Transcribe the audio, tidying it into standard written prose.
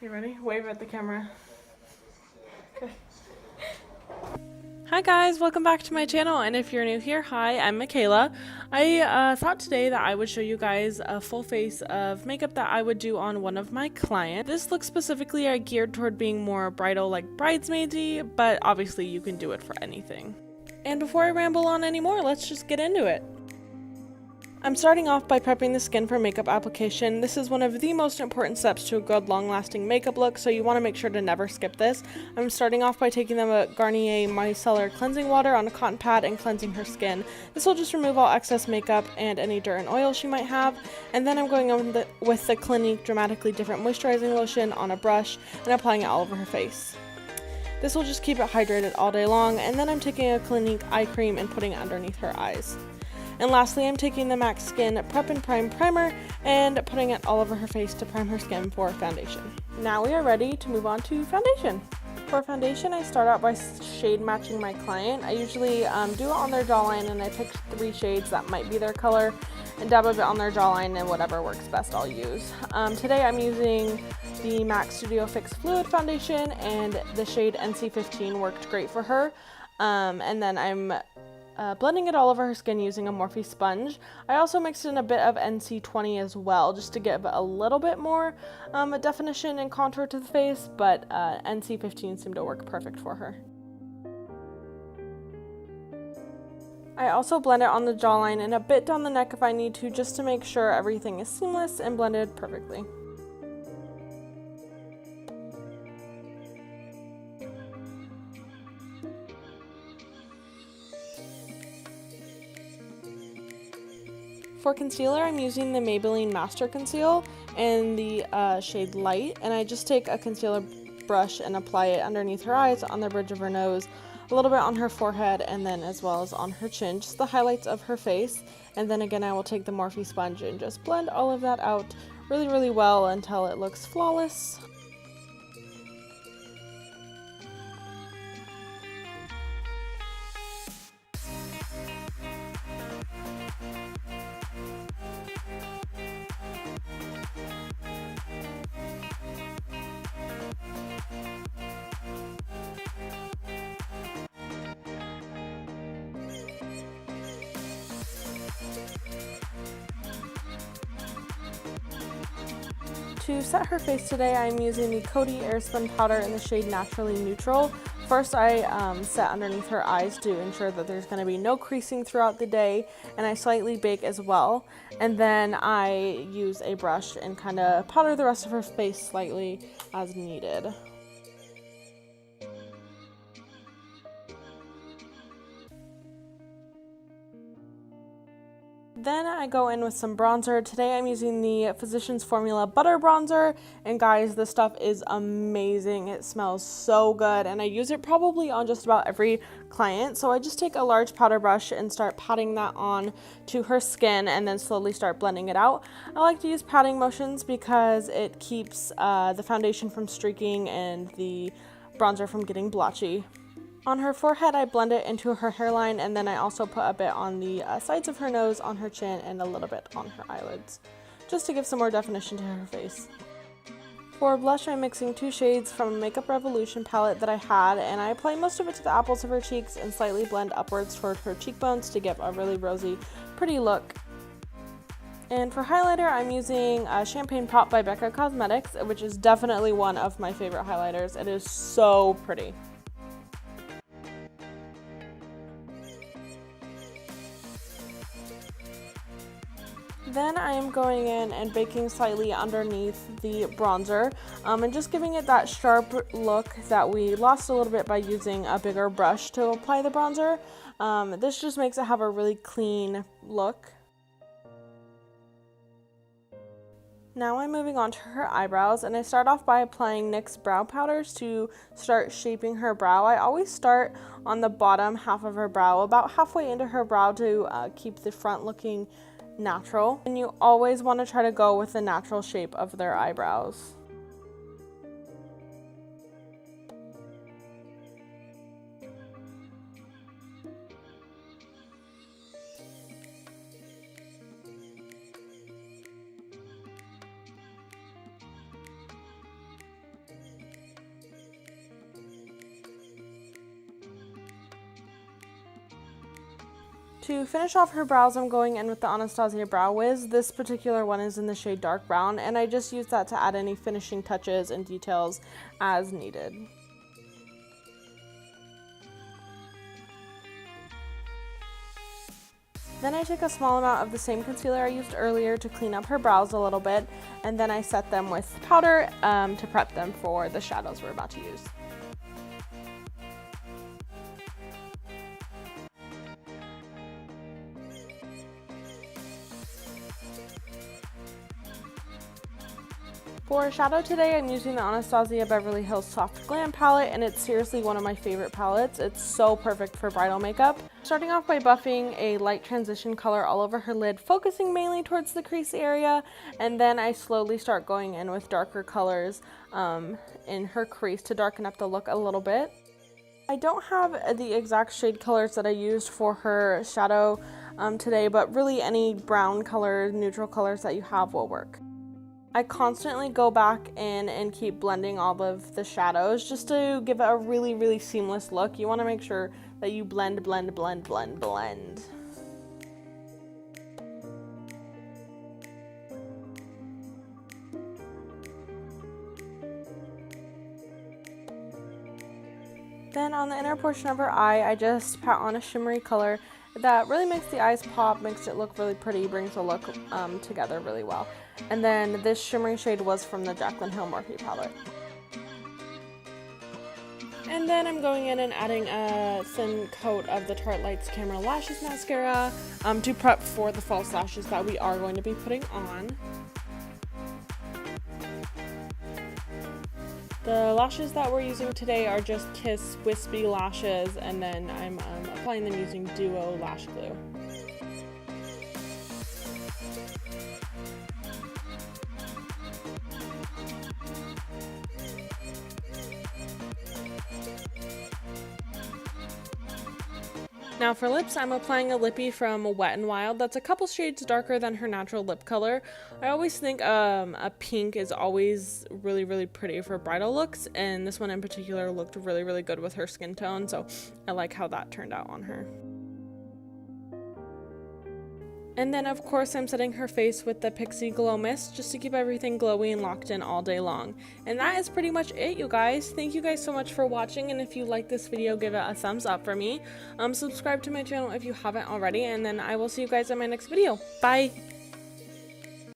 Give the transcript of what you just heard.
You ready? Wave at the camera. Okay. Hi guys, welcome back to my channel, and if you're new here, hi, I'm Makayla. I thought today that I would show you guys a full face of makeup that I would do on one of my clients. This look specifically are geared toward being more bridal, like bridesmaidy, but obviously you can do it for anything. And before I ramble on anymore, let's just get into it. I'm starting off by prepping the skin for makeup application. This is one of the most important steps to a good long-lasting makeup look, so you want to make sure to never skip this. I'm starting off by taking the Garnier Micellar cleansing water on a cotton pad and cleansing her skin. This will just remove all excess makeup and any dirt and oil she might have. And then I'm going on with the Clinique Dramatically Different Moisturizing Lotion on a brush and applying it all over her face. This will just keep it hydrated all day long, and then I'm taking a Clinique eye cream and putting it underneath her eyes. And lastly, I'm taking the MAC Skin Prep and Prime Primer and putting it all over her face to prime her skin for foundation. Now we are ready to move on to foundation. For foundation, I start out by shade matching my client. I usually do it on their jawline, and I pick 3 shades that might be their color and dab a bit on their jawline, and whatever works best I'll use. Today I'm using the MAC Studio Fix Fluid Foundation, and the shade NC15 worked great for her. And then I'm blending it all over her skin using a Morphe sponge. I also mixed in a bit of NC20 as well, just to give a little bit more definition and contour to the face, but NC15 seemed to work perfect for her. I also blend it on the jawline and a bit down the neck if I need to, just to make sure everything is seamless and blended perfectly. For concealer, I'm using the Maybelline Master Conceal in the shade Light, and I just take a concealer brush and apply it underneath her eyes, on the bridge of her nose, a little bit on her forehead, and then as well as on her chin, just the highlights of her face. And then again, I will take the Morphe sponge and just blend all of that out really well until it looks flawless. To set her face today, I'm using the Coty Airspun powder in the shade Naturally Neutral. First, I set underneath her eyes to ensure that there's going to be no creasing throughout the day, and I slightly bake as well. And then I use a brush and kind of powder the rest of her face slightly as needed. Then I go in with some bronzer. Today I'm using the Physicians Formula Butter Bronzer, and guys, this stuff is amazing. It smells so good, and I use it probably on just about every client. So I just take a large powder brush and start patting that on to her skin, and then slowly start blending it out. I like to use patting motions because it keeps the foundation from streaking and the bronzer from getting blotchy. On her forehead, I blend it into her hairline, and then I also put a bit on the sides of her nose, on her chin, and a little bit on her eyelids, just to give some more definition to her face. For blush, I'm mixing 2 shades from a Makeup Revolution palette that I had, and I apply most of it to the apples of her cheeks and slightly blend upwards toward her cheekbones to give a really rosy, pretty look. And for highlighter, I'm using Champagne Pop by Becca Cosmetics, which is definitely one of my favorite highlighters. It is so pretty. Then I am going in and baking slightly underneath the bronzer and just giving it that sharp look that we lost a little bit by using a bigger brush to apply the bronzer. This just makes it have a really clean look. Now I'm moving on to her eyebrows, and I start off by applying NYX brow powders to start shaping her brow. I always start on the bottom half of her brow, about halfway into her brow, to keep the front looking natural. And you always want to try to go with the natural shape of their eyebrows. To finish off her brows, I'm going in with the Anastasia Brow Wiz. This particular one is in the shade Dark Brown, and I just use that to add any finishing touches and details as needed. Then I take a small amount of the same concealer I used earlier to clean up her brows a little bit, and then I set them with powder to prep them for the shadows we're about to use. For shadow today, I'm using the Anastasia Beverly Hills Soft Glam palette, and it's seriously one of my favorite palettes. It's so perfect for bridal makeup. Starting off by buffing a light transition color all over her lid, focusing mainly towards the crease area, and then I slowly start going in with darker colors in her crease to darken up the look a little bit. I don't have the exact shade colors that I used for her shadow today, but really any brown color, neutral colors that you have will work. I constantly go back in and keep blending all of the shadows just to give it a really, really seamless look. You want to make sure that you blend, blend, blend, blend, blend. Then on the inner portion of her eye, I just pat on a shimmery color that really makes the eyes pop, makes it look really pretty, brings the look together really well. And then this shimmery shade was from the Jaclyn Hill Morphe palette. And then I'm going in and adding a thin coat of the Tarte Lights Camera Lashes Mascara to prep for the false lashes that we are going to be putting on. The lashes that we're using today are just Kiss Wispy Lashes, and then I'm applying them using Duo Lash Glue. Now for lips, I'm applying a lippy from Wet n Wild that's a couple shades darker than her natural lip color. I always think a pink is always really, really pretty for bridal looks, and this one in particular looked really, really good with her skin tone, so I like how that turned out on her. And then of course I'm setting her face with the Pixie Glow Mist just to keep everything glowy and locked in all day long. And that is pretty much it, you guys. Thank you guys so much for watching, and if you like this video, give it a thumbs up for me. Subscribe to my channel if you haven't already, and then I will see you guys in my next video. Bye!